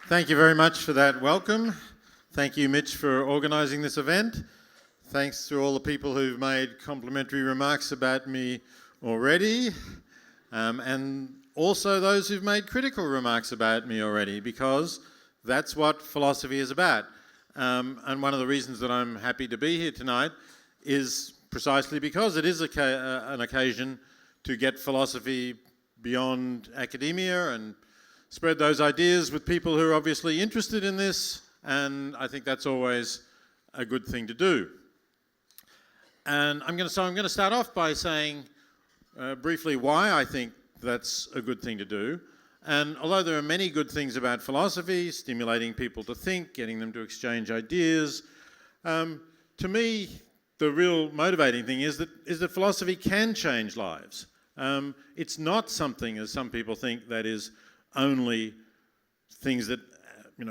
Thank you very much for that welcome. Thank you, Mitch, for organising this event. Thanks to all the people who've made complimentary remarks about me already, and also those who've made critical remarks about me already, because that's what philosophy is about. And one of the reasons that I'm happy to be here tonight is precisely because it is an occasion to get philosophy beyond academia and spread those ideas with people who are obviously interested in this, and I think that's always a good thing to do. And I'm going to start off by saying briefly why I think that's a good thing to do. And although there are many good things about philosophy, stimulating people to think, getting them to exchange ideas, to me, the real motivating thing is that philosophy can change lives. It's not something, as some people think, that is only things that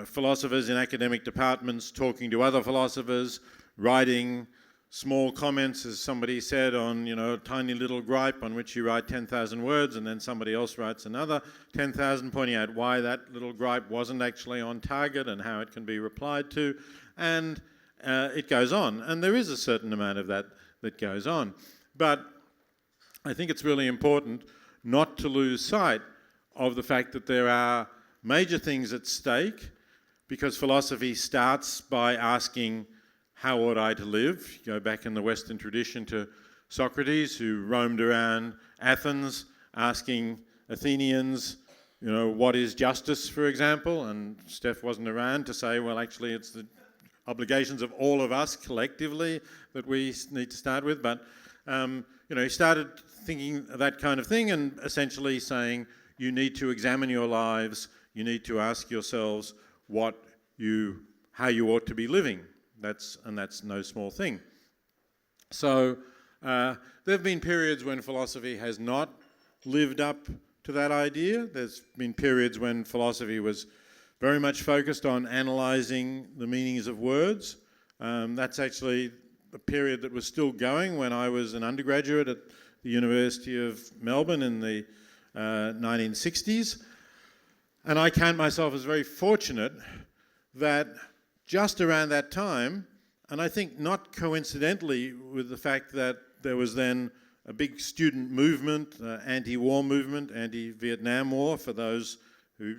philosophers in academic departments talking to other philosophers, writing small comments, as somebody said, on a tiny little gripe on which you write 10,000 words, and then somebody else writes another 10,000, pointing out why that little gripe wasn't actually on target and how it can be replied to, and it goes on. And there is a certain amount of that goes on. But I think it's really important not to lose sight of the fact that there are major things at stake, because philosophy starts by asking, how ought I to live? You go back in the Western tradition to Socrates, who roamed around Athens asking Athenians, what is justice, for example? And Steph wasn't around to say, well, actually, it's the obligations of all of us collectively that we need to start with. But, he started thinking that kind of thing and essentially saying, you need to examine your lives, you need to ask yourselves how you ought to be living. That's no small thing. So there have been periods when philosophy has not lived up to that idea. There's been periods when philosophy was very much focused on analysing the meanings of words. That's actually a period that was still going when I was an undergraduate at the University of Melbourne in the 1960s. And I count myself as very fortunate that just around that time, and I think not coincidentally with the fact that there was then a big student movement, anti-war movement, anti-Vietnam War, for those who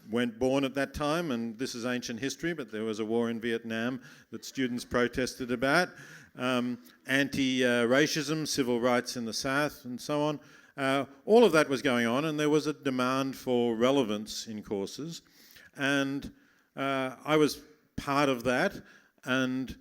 weren't born at that time, and this is ancient history, but there was a war in Vietnam that students protested about, anti-racism, civil rights in the South, and so on. All of that was going on, and there was a demand for relevance in courses, and I was part of that, and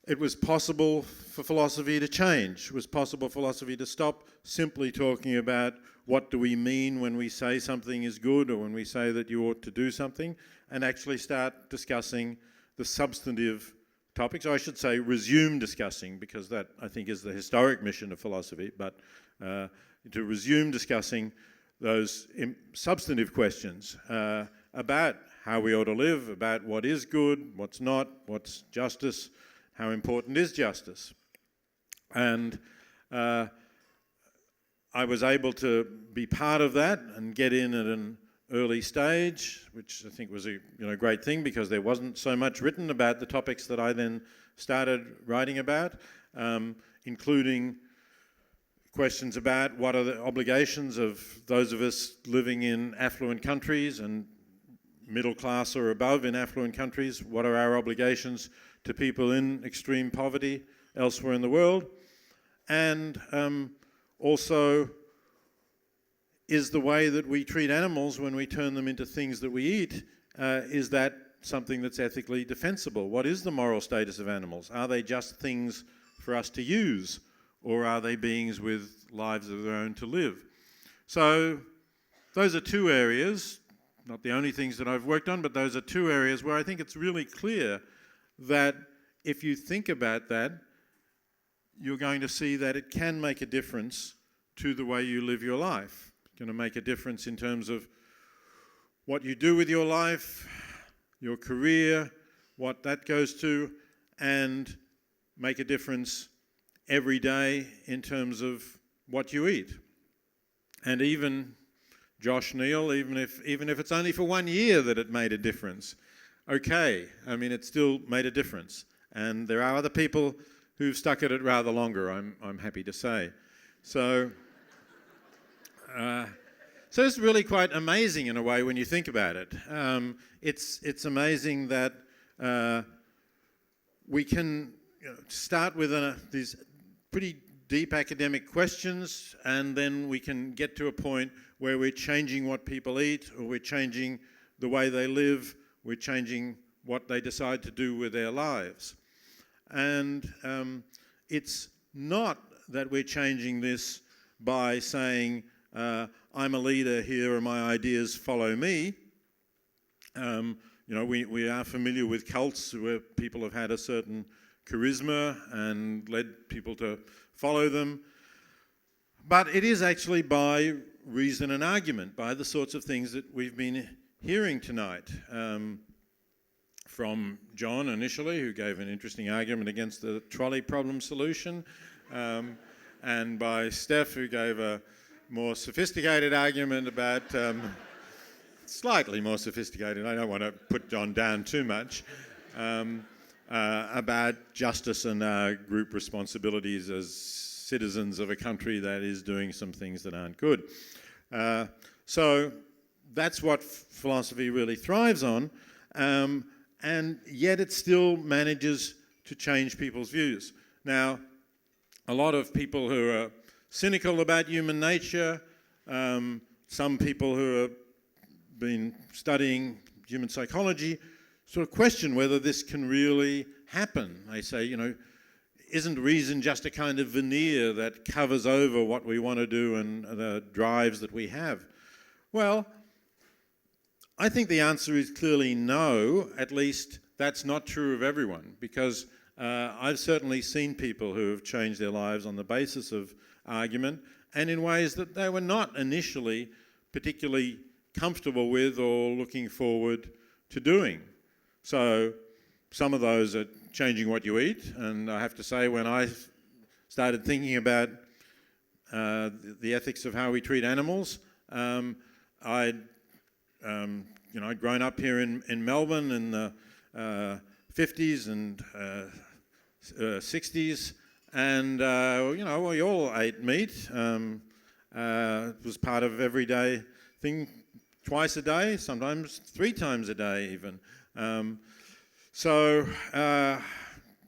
it was possible for philosophy to change. It was possible for philosophy to stop simply talking about what do we mean when we say something is good or when we say that you ought to do something, and actually start discussing the substantive topics. I should say resume discussing, because that, I think, is the historic mission of philosophy, but to resume discussing those substantive questions about how we ought to live, about what is good, what's not, what's justice, how important is justice. And I was able to be part of that and get in at an early stage, which I think was a great thing, because there wasn't so much written about the topics that I then started writing about, including questions about what are the obligations of those of us living in affluent countries and middle class or above in affluent countries. What are our obligations to people in extreme poverty elsewhere in the world? And also, is the way that we treat animals when we turn them into things that we eat, is that something that's ethically defensible? What is the moral status of animals? Are they just things for us to use, or are they beings with lives of their own to live? So those are two areas, not the only things that I've worked on, but those are two areas where I think it's really clear that if you think about that, you're going to see that it can make a difference to the way you live your life. It's going to make a difference in terms of what you do with your life, your career, what that goes to, and make a difference every day in terms of what you eat. And even Josh Neal, even if it's only for 1 year that it made a difference. Okay, I mean, it still made a difference. And there are other people who've stuck at it rather longer, I'm happy to say. So it's really quite amazing in a way when you think about it. It's amazing that we can start with these pretty deep academic questions, and then we can get to a point where we're changing what people eat, or we're changing the way they live, we're changing what they decide to do with their lives. And it's not that we're changing this by saying, I'm a leader, here are my ideas, follow me. We are familiar with cults where people have had a certain charisma and led people to follow them. But it is actually by reason and argument, by the sorts of things that we've been hearing tonight. From John initially, who gave an interesting argument against the trolley problem solution, and by Steph, who gave a more sophisticated argument about, slightly more sophisticated, I don't want to put John down too much, about justice and group responsibilities as citizens of a country that is doing some things that aren't good. So that's what philosophy really thrives on, and yet it still manages to change people's views. Now, a lot of people who are cynical about human nature, some people who have been studying human psychology, sort of question whether this can really happen. They say, isn't reason just a kind of veneer that covers over what we want to do and the drives that we have? Well, I think the answer is clearly no. At least that's not true of everyone, because I've certainly seen people who have changed their lives on the basis of argument, and in ways that they were not initially particularly comfortable with or looking forward to doing. So some of those are changing what you eat, and I have to say, when I started thinking about the ethics of how we treat animals, I'd grown up here in Melbourne in the 50s and 60s, and we all ate meat. It was part of everyday thing, twice a day, sometimes 3 times a day even. So it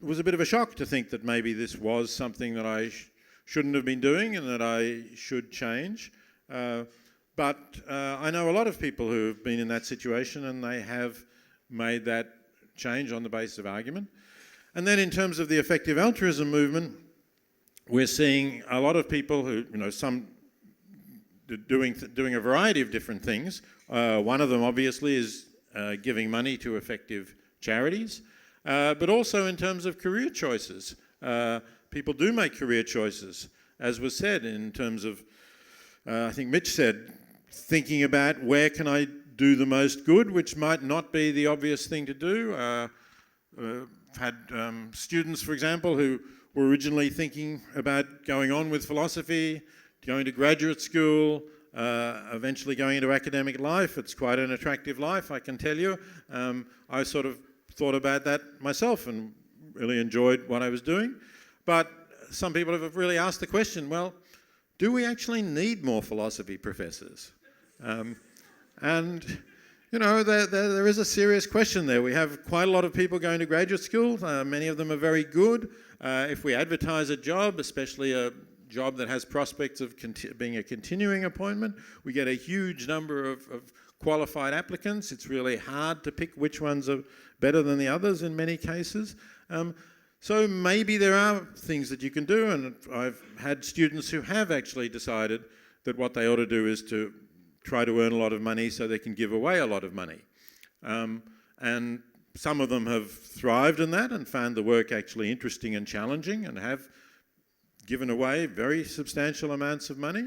was a bit of a shock to think that maybe this was something that I shouldn't have been doing and that I should change. But I know a lot of people who have been in that situation, and they have made that change on the basis of argument. And then in terms of the effective altruism movement, we're seeing a lot of people who, some doing a variety of different things. One of them obviously is giving money to effective charities, but also in terms of career choices. People do make career choices, as was said, in terms of, I think Mitch said, thinking about where can I do the most good, which might not be the obvious thing to do. I've had students, for example, who were originally thinking about going on with philosophy, going to graduate school, eventually going into academic life. It's quite an attractive life, I can tell you. I sort of thought about that myself and really enjoyed what I was doing. But some people have really asked the question, well, do we actually need more philosophy professors? There is a serious question there. We have quite a lot of people going to graduate school. Many of them are very good. If we advertise a job, especially a job that has prospects of being a continuing appointment, we get a huge number of qualified applicants. It's really hard to pick which ones are better than the others in many cases. So maybe there are things that you can do, and I've had students who have actually decided that what they ought to do is to try to earn a lot of money so they can give away a lot of money. And some of them have thrived in that and found the work actually interesting and challenging and have given away very substantial amounts of money.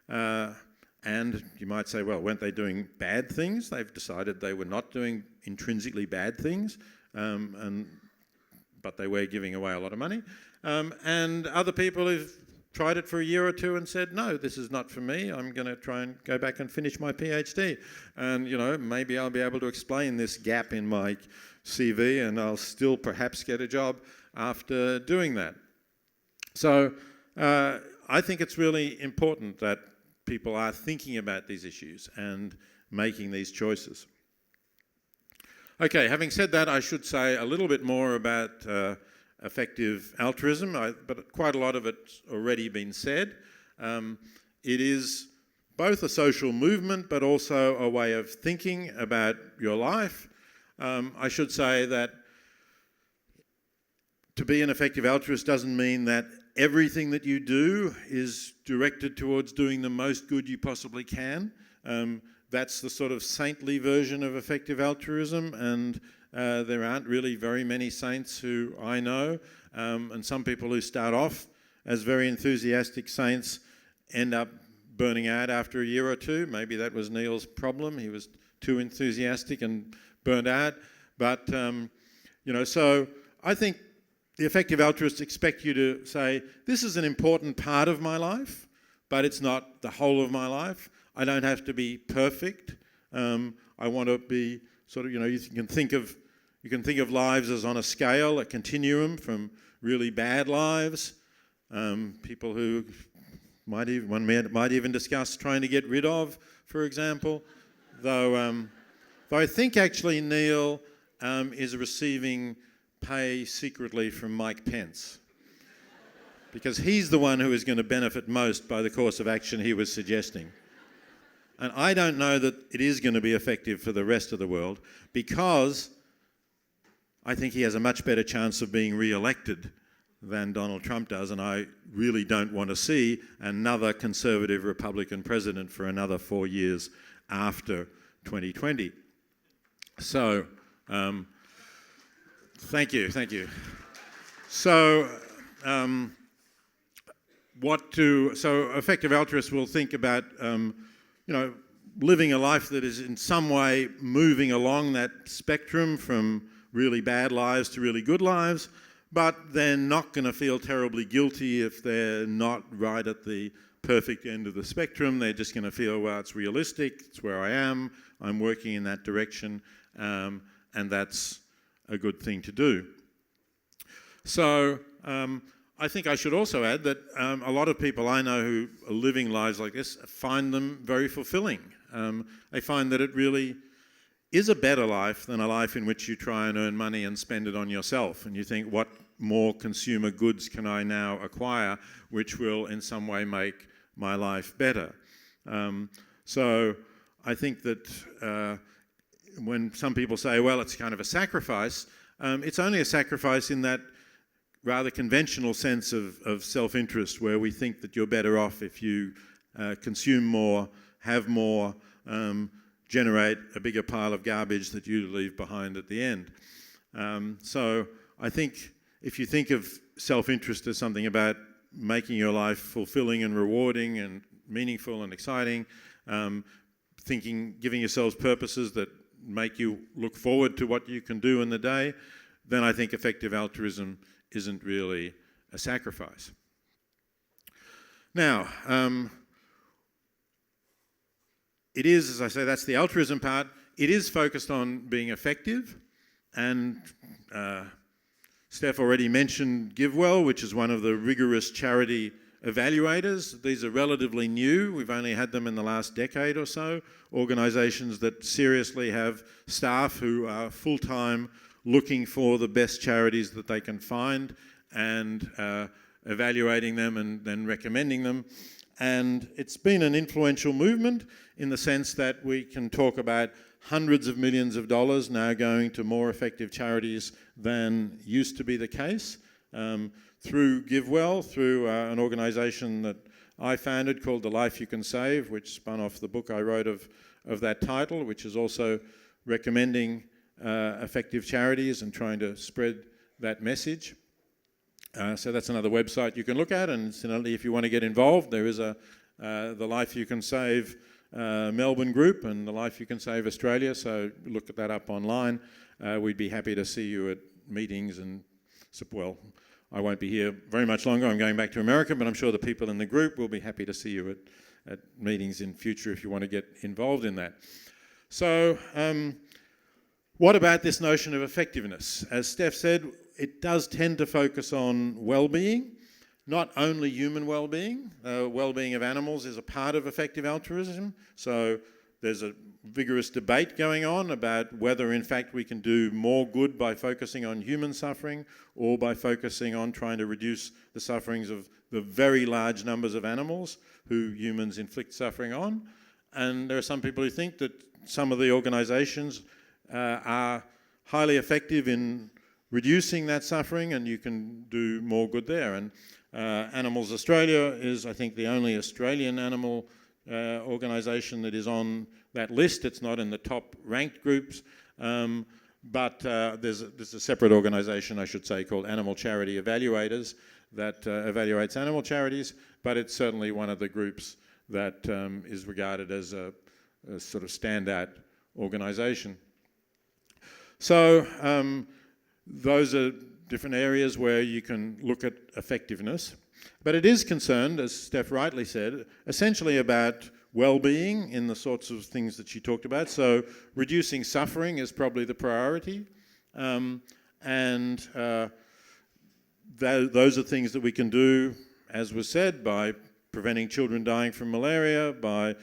And you might say, well, weren't they doing bad things? They've decided they were not doing intrinsically bad things, but they were giving away a lot of money. And other people who've tried it for a year or two and said, no, this is not for me. I'm going to try and go back and finish my PhD. And, maybe I'll be able to explain this gap in my CV and I'll still perhaps get a job after doing that. So I think it's really important that people are thinking about these issues and making these choices. Okay, having said that, I should say a little bit more about effective altruism, but quite a lot of it's already been said. It is both a social movement, but also a way of thinking about your life. I should say that to be an effective altruist doesn't mean that everything that you do is directed towards doing the most good you possibly can. That's the sort of saintly version of effective altruism, and there aren't really very many saints who I know, and some people who start off as very enthusiastic saints end up burning out after a year or two. Maybe that was Neil's problem. He was too enthusiastic and burned out. But, so I think the effective altruists expect you to say, this is an important part of my life, but it's not the whole of my life. I don't have to be perfect. I want to be sort of, you can think of lives as on a scale, a continuum from really bad lives, people who one might even discuss trying to get rid of, for example. Though I think actually Neil is receiving pay secretly from Mike Pence, because he's the one who is going to benefit most by the course of action he was suggesting. And I don't know that it is going to be effective for the rest of the world, because I think he has a much better chance of being re-elected than Donald Trump does, and I really don't want to see another conservative Republican president for another 4 years after 2020. So, thank you. So, so effective altruists will think about, living a life that is in some way moving along that spectrum from really bad lives to really good lives, but they're not going to feel terribly guilty if they're not right at the perfect end of the spectrum. They're just going to feel, well, it's realistic, it's where I am, I'm working in that direction, and that's a good thing to do. So I think I should also add that a lot of people I know who are living lives like this find them very fulfilling. They find that it really is a better life than a life in which you try and earn money and spend it on yourself. And you think, what more consumer goods can I now acquire which will in some way make my life better? So I think that when some people say, well, it's kind of a sacrifice, it's only a sacrifice in that rather conventional sense of self-interest, where we think that you're better off if you consume more, have more, generate a bigger pile of garbage that you leave behind at the end. So I think if you think of self-interest as something about making your life fulfilling and rewarding and meaningful and exciting, giving yourselves purposes that make you look forward to what you can do in the day, then I think effective altruism isn't really a sacrifice. Now, it is, as I say, that's the altruism part. It is focused on being effective, and Steph already mentioned GiveWell, which is one of the rigorous charity evaluators. These are relatively new. We've only had them in the last decade or so. Organisations that seriously have staff who are full-time looking for the best charities that they can find and evaluating them and then recommending them. And it's been an influential movement in the sense that we can talk about hundreds of millions of dollars now going to more effective charities than used to be the case. Through GiveWell, through an organisation that I founded called The Life You Can Save, which spun off the book I wrote of that title, which is also recommending effective charities and trying to spread that message. So that's another website you can look at, and incidentally, if you want to get involved, there is the Life You Can Save Melbourne group and the Life You Can Save Australia, so look that up online. We'd be happy to see you at meetings and, well, I won't be here very much longer. I'm going back to America, but I'm sure the people in the group will be happy to see you at meetings in future if you want to get involved in that. So what about this notion of effectiveness? As Steph said, it does tend to focus on well-being, not only human well-being. Well-being of animals is a part of effective altruism. So there's a vigorous debate going on about whether in fact we can do more good by focusing on human suffering or by focusing on trying to reduce the sufferings of the very large numbers of animals who humans inflict suffering on. And there are some people who think that some of the organisations are highly effective in reducing that suffering, and you can do more good there. And Animals Australia is, I think, the only Australian animal organisation that is on that list. It's not in the top ranked groups, but there's a separate organisation, I should say, called Animal Charity Evaluators that evaluates animal charities, but it's certainly one of the groups that is regarded as a sort of standout organisation. So those are different areas where you can look at effectiveness. But it is concerned, as Steph rightly said, essentially about well-being in the sorts of things that she talked about. So reducing suffering is probably the priority. Those are things that we can do, as was said, by preventing children dying from malaria, by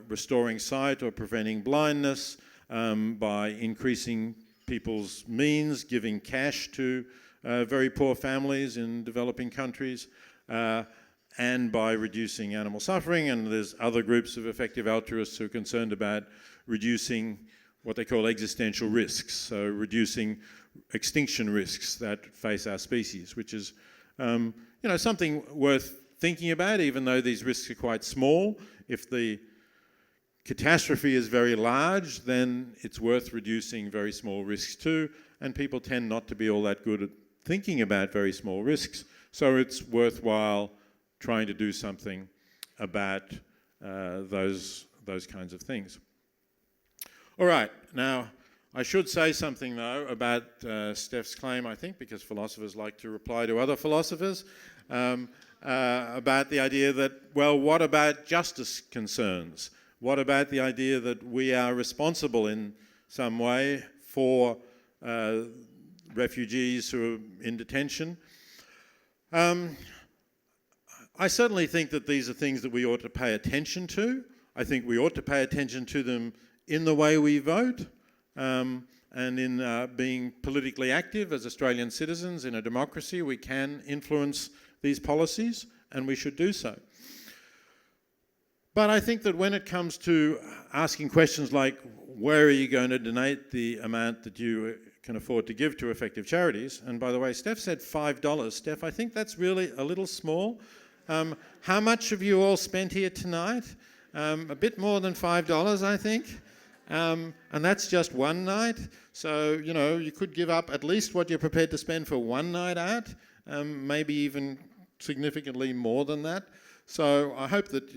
restoring sight or preventing blindness, by increasing people's means, giving cash to very poor families in developing countries, and by reducing animal suffering. And there's other groups of effective altruists who are concerned about reducing what they call existential risks, so reducing extinction risks that face our species, which is something worth thinking about, even though these risks are quite small. If the catastrophe is very large, then it's worth reducing very small risks too, and people tend not to be all that good at thinking about very small risks, so it's worthwhile trying to do something about those kinds of things. All right, now I should say something though about Steph's claim, I think, because philosophers like to reply to other philosophers, about the idea that, well, what about justice concerns? What about the idea that we are responsible in some way for refugees who are in detention? I certainly think that these are things that we ought to pay attention to. I think we ought to pay attention to them in the way we vote, and in being politically active as Australian citizens in a democracy. We can influence these policies, and we should do so. But I think that when it comes to asking questions like, where are you going to donate the amount that you can afford to give to effective charities? And by the way, Steph said $5. Steph, I think that's really a little small. How much have you all spent here tonight? A bit more than $5, I think. And that's just one night. So, you could give up at least what you're prepared to spend for one night out, maybe even significantly more than that. So I hope that,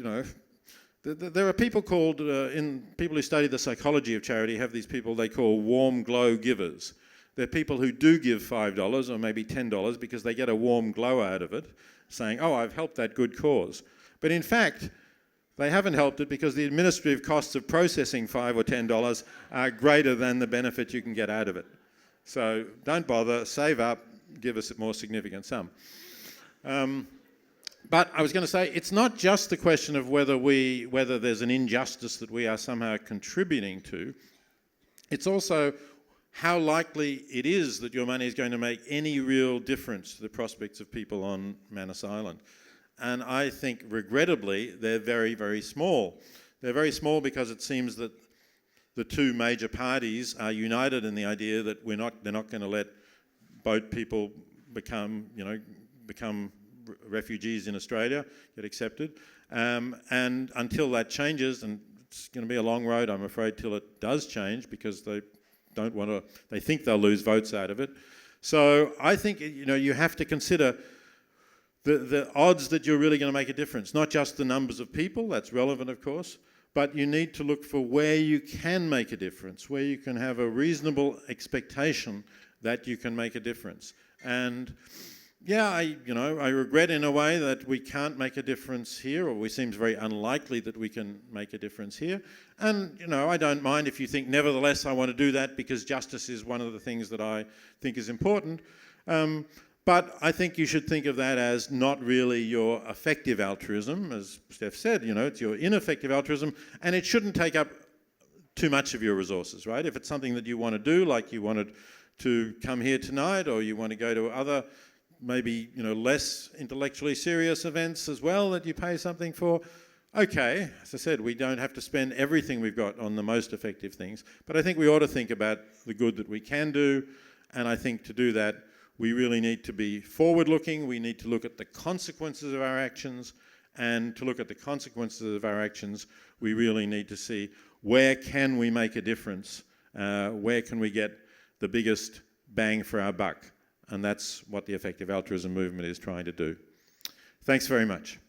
there are people called, people who study the psychology of charity have these people they call warm glow givers. They're people who do give $5 or maybe $10 because they get a warm glow out of it, saying, oh, I've helped that good cause. But in fact, they haven't helped it because the administrative costs of processing $5 or $10 are greater than the benefit you can get out of it. So don't bother, save up, give us a more significant sum. But I was going to say, it's not just the question of whether there's an injustice that we are somehow contributing to. It's also how likely it is that your money is going to make any real difference to the prospects of people on Manus Island. And I think, regrettably, they're very, very small. They're very small because it seems that the two major parties are united in the idea that they're not going to let boat people become refugees in Australia, get accepted. And until that changes, and it's going to be a long road, I'm afraid, till it does change, because they think they'll lose votes out of it. So I think, you have to consider the odds that you're really going to make a difference, not just the numbers of people, that's relevant, of course, but you need to look for where you can make a difference, where you can have a reasonable expectation that you can make a difference. And yeah, I regret in a way that we can't make a difference here, or it seems very unlikely that we can make a difference here. And, I don't mind if you think, nevertheless, I want to do that because justice is one of the things that I think is important. But I think you should think of that as not really your effective altruism, as Steph said, it's your ineffective altruism, and it shouldn't take up too much of your resources, right? If it's something that you want to do, like you wanted to come here tonight, or you want to go to other maybe less intellectually serious events as well that you pay something for. Okay, as I said, we don't have to spend everything we've got on the most effective things, but I think we ought to think about the good that we can do, and I think to do that we really need to be forward-looking. We need to look at the consequences of our actions, and to look at the consequences of our actions we really need to see where can we make a difference, where can we get the biggest bang for our buck. And that's what the effective altruism movement is trying to do. Thanks very much.